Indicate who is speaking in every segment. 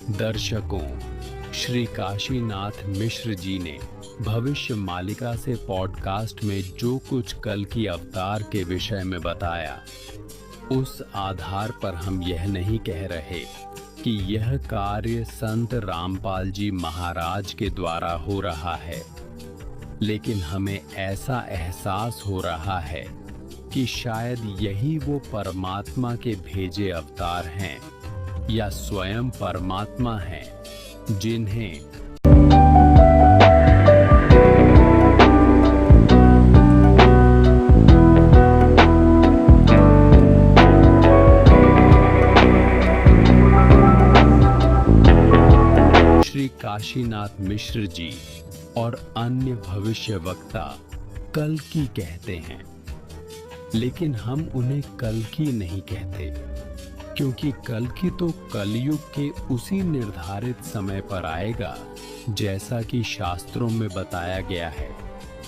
Speaker 1: दर्शकों, श्री काशीनाथ मिश्र जी ने भविष्य मालिका से पॉडकास्ट में जो कुछ कल की अवतार के विषय में बताया, उस आधार पर हम यह नहीं कह रहे कि यह कार्य संत रामपाल जी महाराज के द्वारा हो रहा है, लेकिन हमें ऐसा एहसास हो रहा है कि शायद यही वो परमात्मा के भेजे अवतार हैं या स्वयं परमात्मा हैं, जिन्हें श्री काशीनाथ मिश्र जी और अन्य भविष्य वक्ता कल्कि कहते हैं। लेकिन हम उन्हें कल्कि नहीं कहते, क्योंकि कल्कि तो कलयुग के उसी निर्धारित समय पर आएगा, जैसा कि शास्त्रों में बताया गया है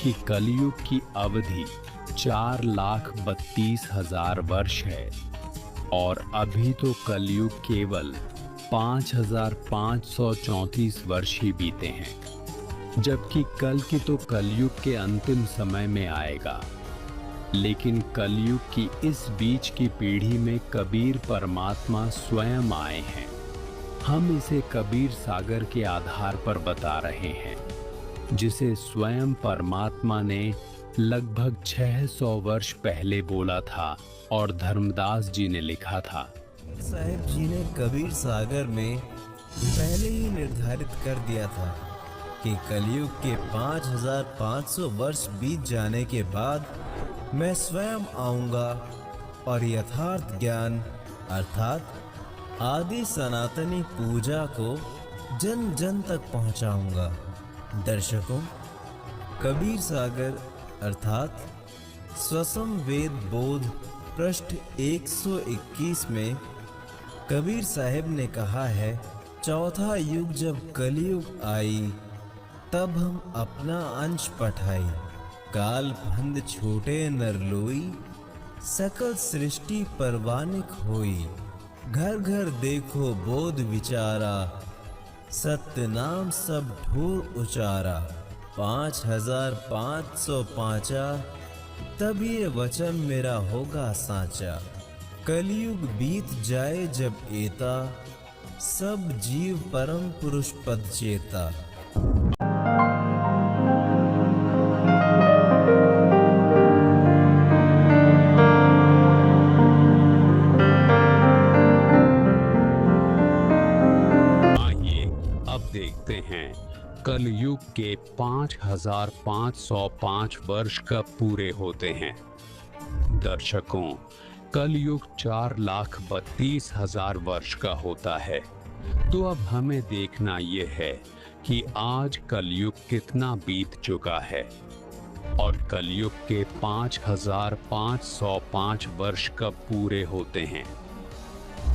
Speaker 1: कि कलयुग की अवधि 4,32,000 वर्ष है और अभी तो कलयुग केवल 5,534 वर्ष ही बीते हैं, जबकि कल्कि तो कलयुग के अंतिम समय में आएगा। लेकिन कलयुग की इस बीच की पीढ़ी में कबीर परमात्मा स्वयं आए हैं। हम इसे कबीर सागर के आधार पर बता रहे हैं, जिसे स्वयं परमात्मा ने लगभग 600 वर्ष पहले बोला था और धर्मदास जी ने लिखा था।
Speaker 2: साहिब जी ने कबीर सागर में पहले ही निर्धारित कर दिया था कि कलयुग के 5,500 वर्ष बीत जाने के बाद मैं स्वयं आऊंगा और यथार्थ ज्ञान अर्थात आदि सनातनी पूजा को जन जन तक पहुंचाऊंगा। दर्शकों, कबीर सागर अर्थात स्वसम वेद बोध पृष्ठ 121 में कबीर साहिब ने कहा है, चौथा युग जब कलयुग आई, तब हम अपना अंश पठाई। काल फंद छोटे नर लोई, सकल सृष्टि परवानिक होई। घर घर देखो बोध विचारा, सत्य नाम सब ढोर उचारा। 5,505 तब ये वचन मेरा होगा साचा। कलयुग बीत जाए जब एता, सब जीव परम पुरुष पद चेता।
Speaker 1: देखते हैं कलयुग के 5,505 वर्ष कब पूरे होते हैं। दर्शकों, कलयुग 4,32,000 वर्ष का होता है। तो अब हमें देखना यह है कि आज कलयुग कितना बीत चुका है और कलयुग के 5,505 वर्ष कब पूरे होते हैं,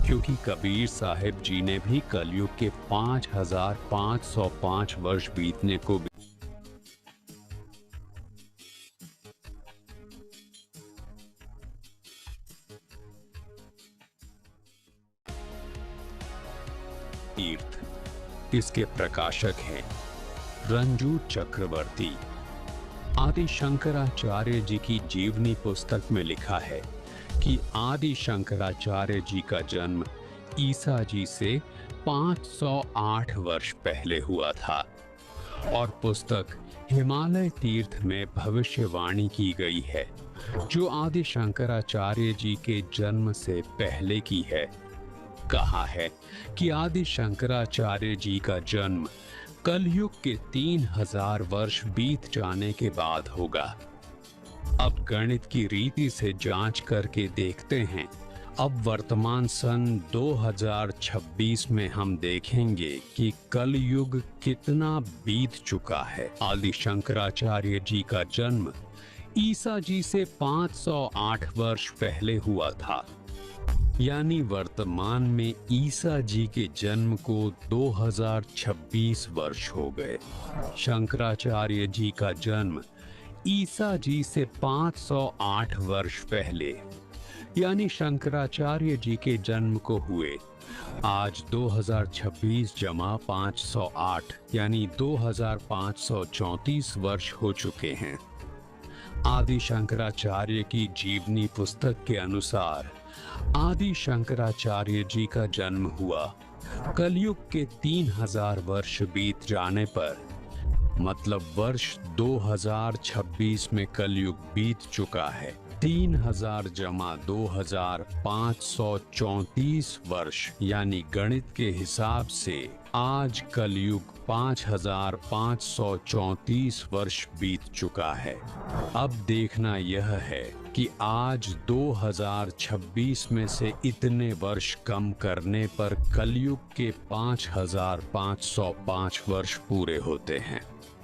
Speaker 1: क्योंकि कबीर साहिब जी ने भी कलयुग के 5,505 वर्ष बीतने को तीर्थ। इसके प्रकाशक हैं रंजू चक्रवर्ती। आदि शंकराचार्य जी की जीवनी पुस्तक में लिखा है कि आदि शंकराचार्य जी का जन्म ईसा जी से 508 वर्ष पहले हुआ था और पुस्तक हिमालय तीर्थ में भविष्यवाणी की गई है, जो आदि शंकराचार्य जी के जन्म से पहले की है। कहा है कि आदि शंकराचार्य जी का जन्म कलयुग के 3,000 वर्ष बीत जाने के बाद होगा। अब गणित की रीति से जांच करके देखते हैं। अब वर्तमान सन 2026 में हम देखेंगे कि कलयुग कितना बीत चुका है। आदि शंकराचार्य जी का जन्म ईसा जी से 508 वर्ष पहले हुआ था, यानी वर्तमान में ईसा जी के जन्म को 2026 वर्ष हो गए। शंकराचार्य जी का जन्म ईसा जी से 508 वर्ष पहले, यानी शंकराचार्य जी के जन्म को हुए आज 2026 जमा 508 यानी 2534 वर्ष हो चुके हैं। आदि शंकराचार्य की जीवनी पुस्तक के अनुसार आदि शंकराचार्य जी का जन्म हुआ कलयुग के 3000 वर्ष बीत जाने पर, मतलब वर्ष 2026 में कलयुग बीत चुका है। 3000 जमा 2534 वर्ष यानी गणित के हिसाब से आज कलयुग 5534 वर्ष बीत चुका है। अब देखना यह है कि आज 2026 में से इतने वर्ष कम करने पर कलयुग के 5505 वर्ष पूरे होते हैं।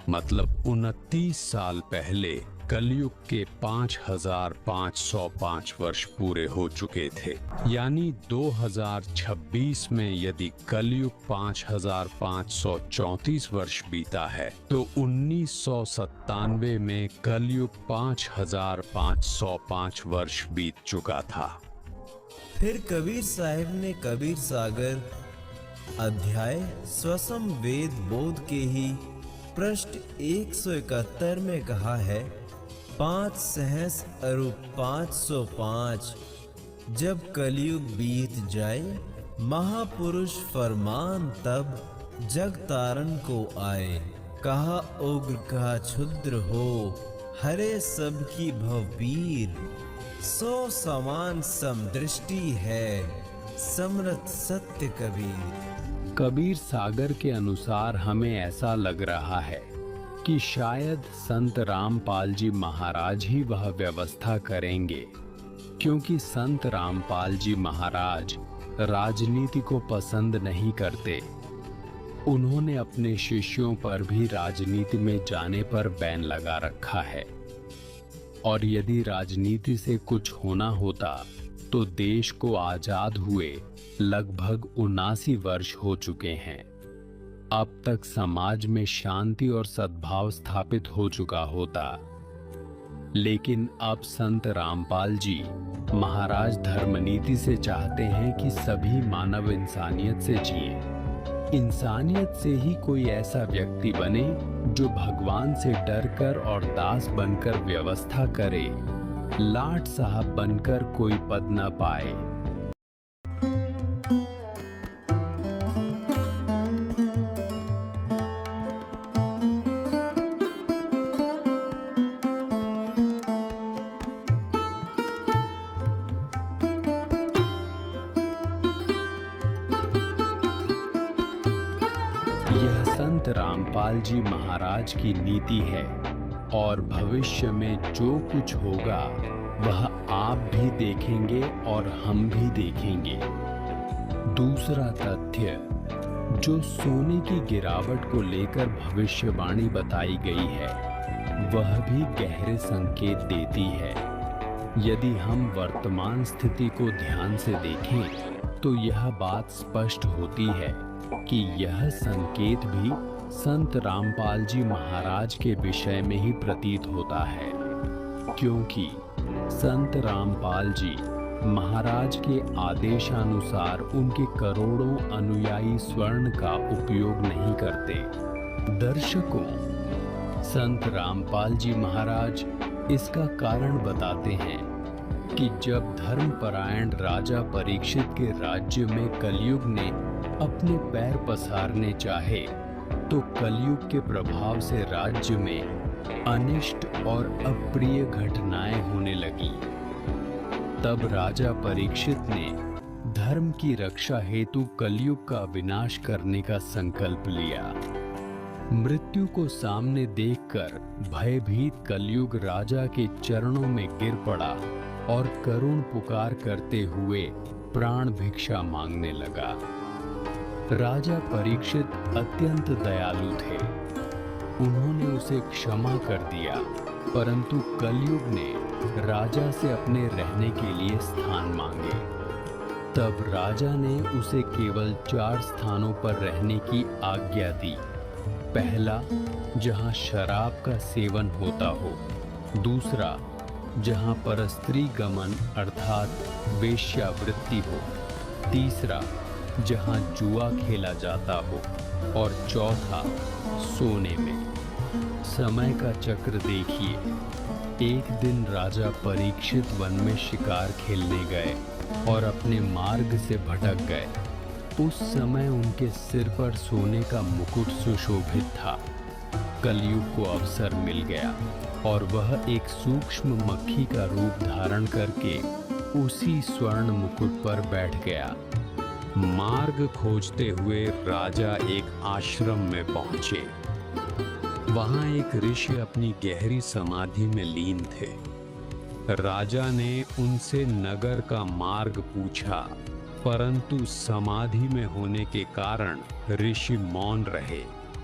Speaker 1: मतलब 29 साल पहले कलयुग के 5505 वर्ष पूरे हो चुके थे। यानी 2026 में यदि कलयुग 5534 वर्ष बीता है तो 1997 में कलयुग 5505 वर्ष बीत चुका था।
Speaker 2: फिर कबीर साहिब ने कबीर सागर अध्याय स्वसम वेद बोध के ही पृष्ठ 171 में कहा है, 5 सहस अरु 505 जब कलयुग बीत जाए, महापुरुष फरमान तब जग तारन को आए। कहा उग्र कहा क्षुद्र हो, हरे सबकी भवपीर। 100 समान समदृष्टि है, समरथ सत्य कबीर।
Speaker 1: कबीर सागर के अनुसार हमें ऐसा लग रहा है कि शायद संत रामपाल जी महाराज ही वह व्यवस्था करेंगे, क्योंकि संत रामपाल जी महाराज राजनीति को पसंद नहीं करते। उन्होंने अपने शिष्यों पर भी राजनीति में जाने पर बैन लगा रखा है, और यदि राजनीति से कुछ होना होता तो देश को आजाद हुए लगभग 79 वर्ष हो चुके हैं। अब तक समाज में शांति और सद्भाव स्थापित हो चुका होता। लेकिन अब संत रामपाल जी महाराज धर्मनीति से चाहते हैं कि सभी मानव इंसानियत से जिए। इंसानियत से ही कोई ऐसा व्यक्ति बने जो भगवान से डरकर और दास बनकर व्यवस्था करे, लाट साहब बनकर कोई पद न पाए। यह संत रामपाल जी महाराज की नीति है, और भविष्य में जो कुछ होगा वह आप भी देखेंगे और हम भी देखेंगे। दूसरा तथ्य, जो सोने की गिरावट को लेकर भविष्यवाणी बताई गई है, वह भी गहरे संकेत देती है। यदि हम वर्तमान स्थिति को ध्यान से देखें तो यह बात स्पष्ट होती है कि यह संकेत भी संत रामपाल जी महाराज के विषय में ही प्रतीत होता है, क्योंकि संत रामपाल जी महाराज के आदेशानुसार उनके करोड़ों अनुयायी स्वर्ण का उपयोग नहीं करते। दर्शकों, संत रामपाल जी महाराज इसका कारण बताते हैं कि जब धर्मपरायण राजा परीक्षित के राज्य में कलयुग ने अपने पैर पसारने चाहे तो कलयुग के प्रभाव से राज्य में अनिष्ट और अप्रिय घटनाएं होने लगी। तब राजा परीक्षित ने धर्म की रक्षा हेतु कलयुग का विनाश करने का संकल्प लिया। मृत्यु को सामने देखकर भयभीत कलयुग राजा के चरणों में गिर पड़ा और करुण पुकार करते हुए प्राण भिक्षा मांगने लगा। राजा परीक्षित अत्यंत दयालु थे। उन्होंने उसे क्षमा कर दिया, परंतु कलयुग ने राजा से अपने रहने के लिए स्थान मांगे। तब राजा ने उसे केवल 4 स्थानों पर रहने की आज्ञा दी। पहला, जहां शराब का सेवन होता हो। दूसरा, जहां परस्त्री गमन अर्थात वेश्यावृत्ति हो। तीसरा, जहां जुआ खेला जाता हो, और चौथा सोने में। समय का चक्र देखिए। एक दिन राजा परीक्षित वन में शिकार खेलने गए और अपने मार्ग से भटक गए। उस समय उनके सिर पर सोने का मुकुट सुशोभित था। कलयुग को अवसर मिल गया और वह एक सूक्ष्म मक्खी का रूप धारण करके उसी स्वर्ण मुकुट पर बैठ गया। मार्ग खोजते हुए राजा एक आश्रम में पहुंचे। वहां एक ऋषि अपनी गहरी समाधि में लीन थे। राजा ने उनसे नगर का मार्ग पूछा, परंतु समाधि में होने के कारण ऋषि मौन रहे।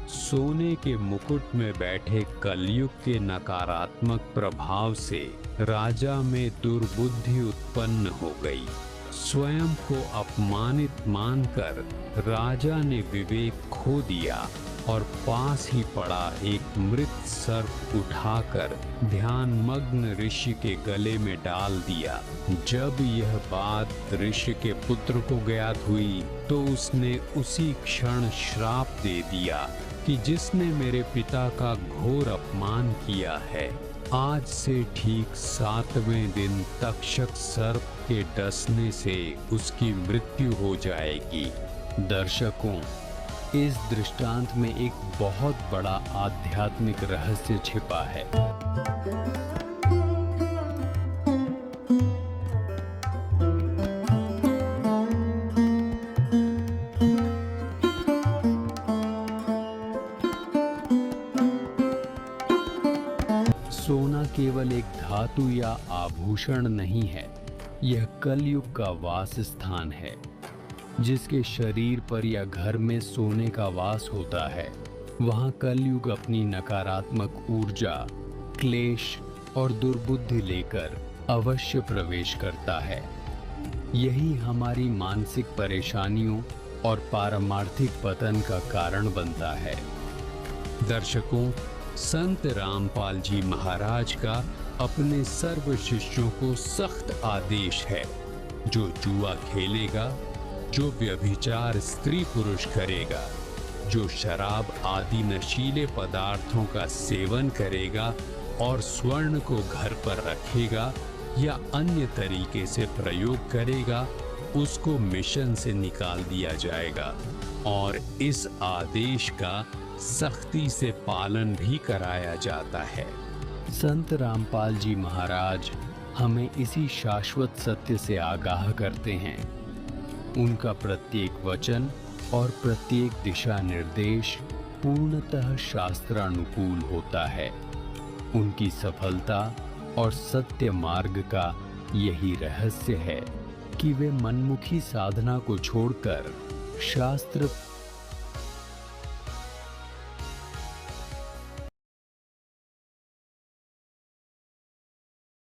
Speaker 1: सोने के मुकुट में बैठे कलयुग के नकारात्मक प्रभाव से राजा में दुर्बुद्धि उत्पन्न हो गई। स्वयं को अपमानित मानकर राजा ने विवेक खो दिया और पास ही पड़ा एक मृत सर्प उठाकर ध्यानमग्न ऋषि के गले में डाल दिया। जब यह बात ऋषि के पुत्र को ज्ञात हुई तो उसने उसी क्षण श्राप दे दिया कि जिसने मेरे पिता का घोर अपमान किया है, आज से ठीक 7वें दिन तक्षक सर्प के डसने से उसकी मृत्यु हो जाएगी। दर्शकों, इस दृष्टांत में एक बहुत बड़ा आध्यात्मिक रहस्य छिपा है। सोना केवल एक धातु या आभूषण नहीं है, यह कलयुग का वास स्थान है। जिसके शरीर पर या घर में सोने का वास होता है, वहां कलयुग अपनी नकारात्मक ऊर्जा, क्लेश और दुर्बुद्धि लेकर अवश्य प्रवेश करता है। यही हमारी मानसिक परेशानियों और पारमार्थिक पतन का कारण बनता है। दर्शकों, संत रामपाल जी महाराज का अपने सर्व शिष्यों को सख्त आदेश है, जो जुआ खेलेगा, जो व्यभिचार स्त्री पुरुष करेगा, जो शराब आदि नशीले पदार्थों का सेवन करेगा और स्वर्ण को घर पर रखेगा या अन्य तरीके से प्रयोग करेगा, उसको मिशन से निकाल दिया जाएगा और इस आदेश का सख्ती से पालन भी कराया जाता है। संत रामपाल जी महाराज हमें इसी शाश्वत सत्य से आगाह करते हैं। उनका प्रत्येक वचन और प्रत्येक दिशा निर्देश पूर्णतः शास्त्रानुकूल होता है। उनकी सफलता और सत्य मार्ग का यही रहस्य है कि वे मनमुखी साधना को छोड़कर शास्त्र